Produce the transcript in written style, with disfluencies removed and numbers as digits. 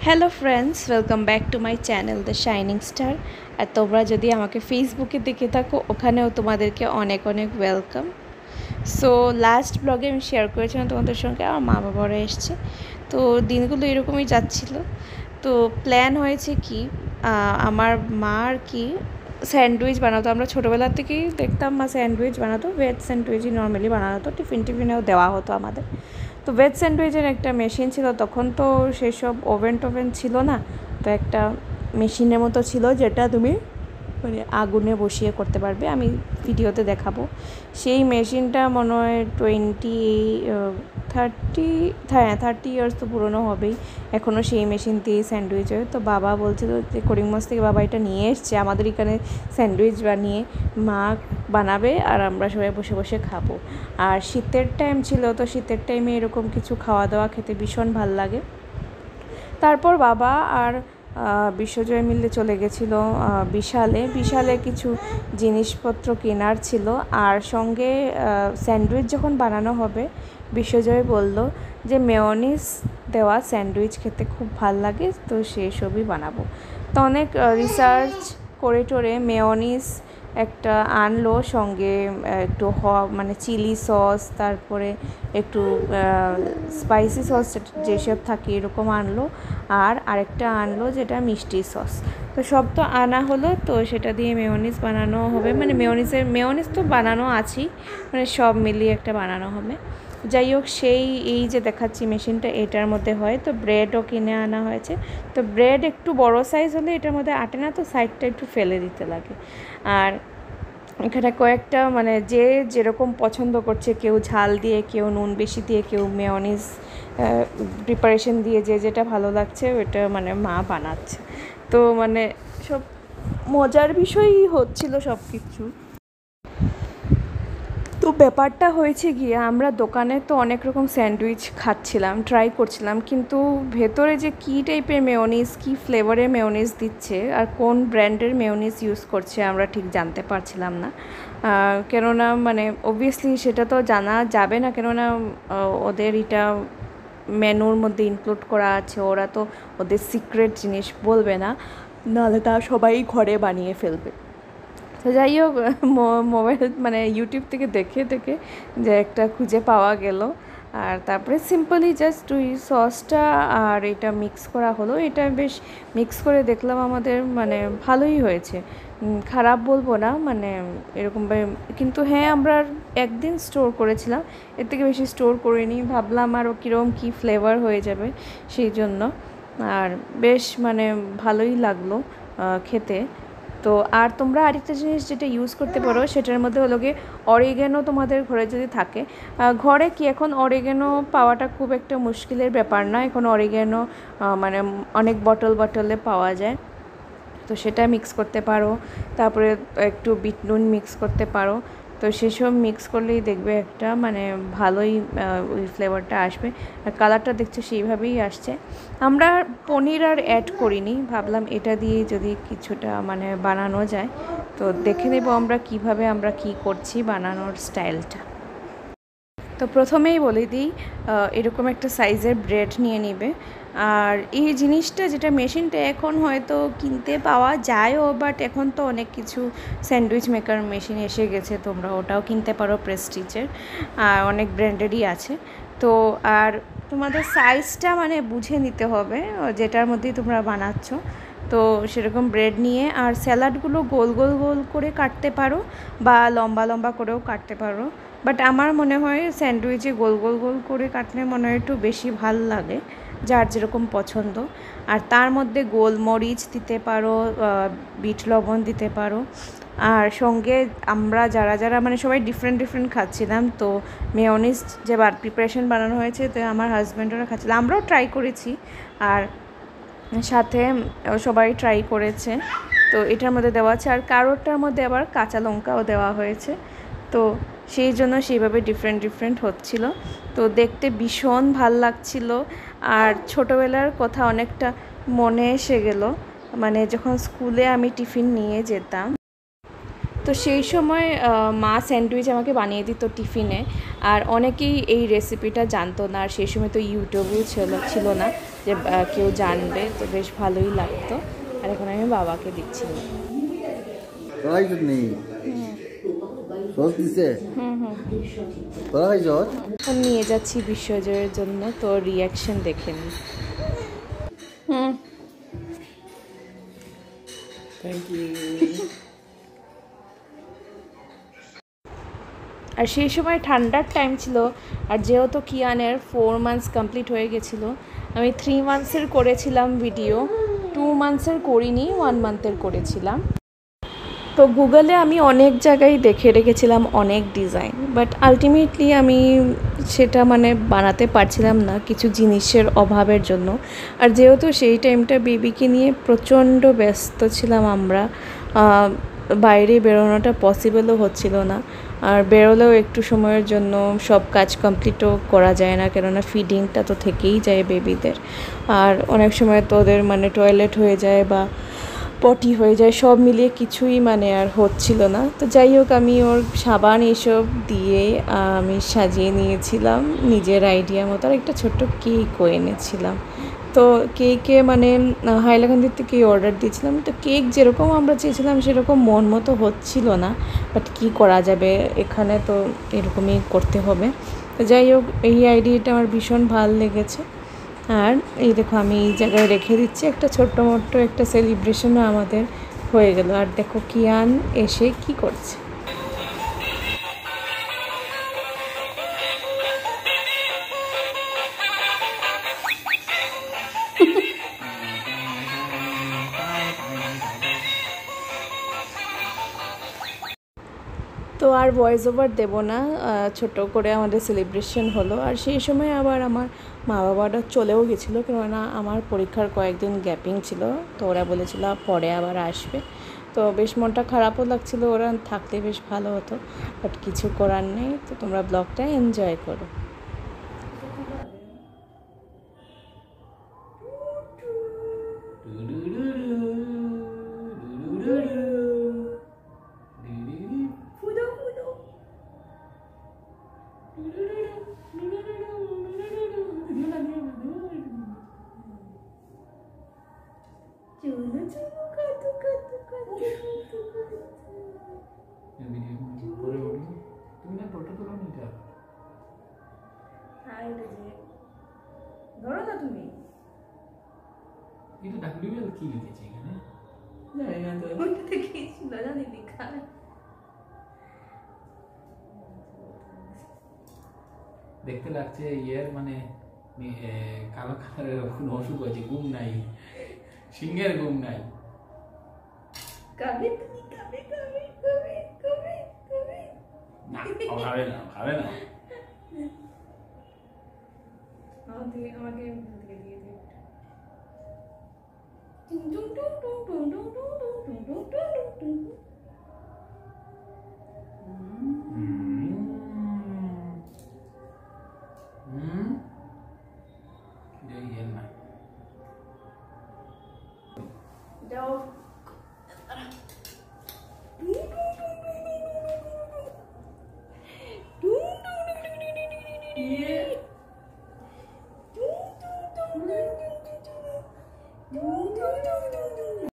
Hello friends, welcome back to my channel the shining star. আর তোমরা যদি আমাকে ফেসবুকে দেখে থাকো, ওখানেও তোমাদেরকে অনেক অনেক ওয়েলকাম। সো লাস্ট ব্লগে আমি শেয়ার করেছিলাম তোমাদের সঙ্গে আমার মা বাবারা এসছে। তো দিনগুলো এরকমই যাচ্ছিলো। তো প্ল্যান হয়েছে কি, আমার মা আর কি স্যান্ডউইচ বানাতো। আমরা ছোটোবেলা থেকেই দেখতাম মা স্যান্ডউইচ বানাতো, ভেজ স্যান্ডউইচই নর্মালি বানাতো, টিফিনেও দেওয়া হতো আমাদের। তো ভেজ স্যান্ডউইচের একটা মেশিন ছিল, তখন তো সেসব ওভেন ছিল না। তো একটা মেশিনের মতো ছিল যেটা তুমি মানে আগুনে বসিয়ে করতে পারবে, আমি ভিডিওতে দেখাবো। সেই মেশিনটা মনে হয় 30 ইয়ার্স তো পুরনো হবেই, এখনও সেই মেশিন দিয়েই স্যান্ডউইচ হয়। তো বাবা বলছিল যে করিমগঞ্জ থেকে বাবা এটা নিয়ে এসছে, আমাদের এখানে স্যান্ডউইচ বানিয়ে মা বানাবে আর আমরা সবাই বসে বসে খাবো। আর শীতের টাইম ছিল, তো শীতের টাইমে এরকম কিছু খাওয়া দাওয়া খেতে ভীষণ ভাল লাগে। তারপর বাবা আর বিশ্বজয় মিলে চলে গেছিলো বিশালে কিছু জিনিসপত্র কেনার ছিল। আর সঙ্গে স্যান্ডউইচ যখন বানানো হবে, বিশ্বজয় বলল যে মেয়োনিজ দেওয়া স্যান্ডউইচ খেতে খুব ভাল লাগে, তো সেসবই বানাবো। তো অনেক রিসার্চ করে টোরে মেয়োনিজ একটা আনলো, সঙ্গে একটু মানে চিলি সস, তারপরে একটু স্পাইসি সস যেসব থাকে এরকম আনলো, আর আরেকটা আনলো যেটা মিষ্টি সস। তো সব তো আনা হলো, তো সেটা দিয়ে মেয়োনিজ বানানো হবে। মানে মেয়োনিজ তো বানানো আছেই, মানে সব মিলিয়ে একটা বানানো হবে। যাই হোক, এই যে দেখাচ্ছি মেশিনটা, এটার মধ্যে হয়। তো ব্রেডও কিনে আনা হয়েছে। তো ব্রেড একটু বড় সাইজ হলে এটার মধ্যে আটে না, তো সাইডটা একটু ফেলে দিতে লাগে। আর এখানে কয়েকটা মানে যে যেরকম পছন্দ করছে, কেউ ঝাল দিয়ে, কেউ নুন বেশি দিয়ে, কেউ মেয়োনিজ প্রিপারেশন দিয়ে, যে যেটা ভালো লাগছে ওটা মানে মা বানাচ্ছে। তো মানে সব মজার বিষয়ই হচ্ছিল সব কিছু। তো ব্যাপারটা হয়েছে গিয়ে, আমরা দোকানে তো অনেক রকম স্যান্ডউইচ খাচ্ছিলাম, ট্রাই করছিলাম, কিন্তু ভেতরে যে কী টাইপের মেয়োনিজ, কী ফ্লেভারের মেয়োনিজ দিচ্ছে আর কোন ব্র্যান্ডের মেয়োনিজ ইউজ করছে আমরা ঠিক জানতে পারছিলাম না। কেননা মানে অবভিয়াসলি সেটা তো জানা যাবে না, কেননা ওদের এটা মেনুর মধ্যে ইনক্লুড করা আছে, ওরা তো ওদের সিক্রেট জিনিস বলবে না, নাহলে তা সবাই ঘরে বানিয়ে ফেলবে। তো যাই হোক, মোবাইল মানে ইউটিউব থেকে দেখে যে একটা খুঁজে পাওয়া গেল। আর তারপরে সিম্পলি জাস্ট ওই সসটা আর এটা মিক্স করা হলো। এটা বেশ মিক্স করে দেখলাম আমাদের মানে ভালোই হয়েছে, খারাপ বলবো না, মানে এরকমভাবে। কিন্তু হ্যাঁ, আমরা একদিন স্টোর করেছিলাম, এর থেকে বেশি স্টোর করিনি, ভাবলাম আরও কীরকম কী ফ্লেভার হয়ে যাবে সেই জন্য। আর বেশ মানে ভালোই লাগলো খেতে। তো আর তোমরা আরেকটা জিনিস যেটা ইউজ করতে পারো, সেটার মধ্যে হলো গিয়ে অরিগ্যানো। তোমাদের ঘরে যদি থাকে, ঘরে কি এখন অরিগ্যানো পাওয়াটা খুব একটা মুশকিলের ব্যাপার না, এখন অরিগ্যানো মানে অনেক বটলে পাওয়া যায়। তো সেটা মিক্স করতে পারো, তারপরে একটু বিট নুন মিক্স করতে পারো। তো সেসব মিক্স করলেই দেখবে একটা মানে ভালোই ওই ফ্লেভারটা আসবে। আর কালারটা দেখছো সেইভাবেই আসছে। আমরা পনির আর অ্যাড করিনি, ভাবলাম এটা দিয়ে যদি কিছুটা মানে বানানো যায়। তো দেখে নেব আমরা কিভাবে আমরা কি করছি, বানানোর স্টাইলটা। তো প্রথমেই বলে দিই, এরকম একটা সাইজের ব্রেড নিয়ে নেবে। আর এই জিনিসটা যেটা মেশিনটা এখন হয়তো কিনতে পাওয়া যায়ও, বাট এখন তো অনেক কিছু স্যান্ডউইচ মেকার মেশিন এসে গেছে, তোমরা ওটাও কিনতে পারো প্রেস্টিজের, আর অনেক ব্র্যান্ডেরই আছে। তো আর তোমাদের সাইজটা মানে বুঝে নিতে হবে যেটার মধ্যেই তোমরা বানাচ্ছ। তো সেরকম ব্রেড নিয়ে, আর স্যালাডগুলো গোল গোল করে কাটতে পারো বা লম্বা লম্বা করেও কাটতে পারো, বাট আমার মনে হয় স্যান্ডউইচে গোল গোল করে কাটলে মনে হয় একটু বেশি ভাল লাগে, যার যেরকম পছন্দ। আর তার মধ্যে গোলমরিচ দিতে পারো, বিট লবণ দিতে পারো। আর সঙ্গে আমরা যারা মানে সবাই ডিফারেন্ট খাচ্ছিলাম, তো মেয়োনিজ যে প্রিপারেশন বানানো হয়েছে, তো আমার হাজব্যান্ডরা খাচ্ছিলাম, আমরাও ট্রাই করেছি, আর সাথে সবাই ট্রাই করেছে। তো এটার মধ্যে দেওয়া আছে, আর কারোরটার মধ্যে আবার কাঁচা লঙ্কাও দেওয়া হয়েছে। তো সেই জন্য সেইভাবে ডিফারেন্ট হচ্ছিল। তো দেখতে ভীষণ ভাল লাগছিল। আর ছোটোবেলার কথা অনেকটা মনে এসে গেল, মানে যখন স্কুলে আমি টিফিন নিয়ে যেতাম, তো সেই সময় মা স্যান্ডউইচ আমাকে বানিয়ে দিত টিফিনে। আর অনেকেই এই রেসিপিটা জানতো না, আর সেই সময় তো ইউটিউবও ছিল না। যে কেউ জানবে, তো বেশ ভালোই লাগতো। আর এখন আমি বাবাকে দিচ্ছিলাম। নিয়ে যাচ্ছি বিশ্বজয়ের জন্য, তো রিয়াকশন দেখে নি। Thank you. আর সেই সময় ঠান্ডার টাইম ছিল, আর যেহেতু কিয়ানের 4 মান্থস কমপ্লিট হয়ে গেছিলো, আমি 3 মান্থসের করেছিলাম ভিডিও, 2 মান্থসের করিনি, 1 মান্থের করেছিলাম। তো গুগলে আমি অনেক জায়গায় দেখে রেখেছিলাম অনেক ডিজাইন, বাট আলটিমেটলি আমি সেটা মানে বানাতে পারছিলাম না কিছু জিনিসের অভাবের জন্য। আর যেহেতু সেই টাইমটা বেবিকে নিয়ে প্রচণ্ড ব্যস্ত ছিলাম আমরা, বাইরে বেরোনোটা পসিবলও হচ্ছিল না। আর বেরোলেও একটু সময়ের জন্য সব কাজ কমপ্লিটও করা যায় না, কেননা ফিডিংটা তো থেকেই যায় বেবিদের। আর অনেক সময় তো ওদের মানে টয়লেট হয়ে যায় বা পটি হয়ে যায়, সব মিলিয়ে কিছুই মানে আর হচ্ছিল না। তো যাই হোক, আমি ওর সাবান এসব দিয়ে আমি সাজিয়ে নিয়েছিলাম নিজের আইডিয়া মতো। আর একটা ছোট্ট কেকও এনেছিলাম। তো কেকে মানে হাইলাকান্দির থেকে অর্ডার দিয়েছিলাম। তো কেক যেরকম আমরা চেয়েছিলাম সেরকম মন মতো হচ্ছিল না, বাট কী করা যাবে, এখানে তো এরকমই করতে হবে। তো যাই হোক, এই আইডিয়াটা আমার ভীষণ ভালো লেগেছে। আর এই দেখো, আমি এই জায়গায় রেখে দিচ্ছি, একটা ছোট্ট মোট্ট একটা সেলিব্রেশনও আমাদের হয়ে গেল। আর দেখো কিয়ান এসে কি করছে। তো আর ভয়েস ওভার দেবো না, ছোট করে আমাদের সেলিব্রেশন হলো। আর সেই সময় আবার আমার মা বাবারা চলেও গেছিলো, কেননা আমার পরীক্ষার কয়েকদিন গ্যাপিং ছিল, তো ওরা বলেছিল পরে আবার আসবে। তো বেশ মনটা খারাপও লাগছিলো, ওরা থাকলে বেশ ভালো হতো, বাট কিছু করার নেই। তো তোমরা ব্লগটা এনজয় করো। ধরো না তুমি, এটা ডাব্লিউএল কি লিখেছে এখানে? জানি না তো, ওইটাতে কি ছিল জানি লেখা। দেখতে লাগছে ইয়ের মানে কালো কালারের কোনো অসুখ আছে, ঘুম নাই, সিংহের ঘুম নাই। কবে তুমি কবে কবে কবে কবে কবে না, খাবে না, খাবে না। আমাকে দিয়ে দিও। টুং টুং টুং টুং টুং টুং টুং টুং টুং টুং টুং।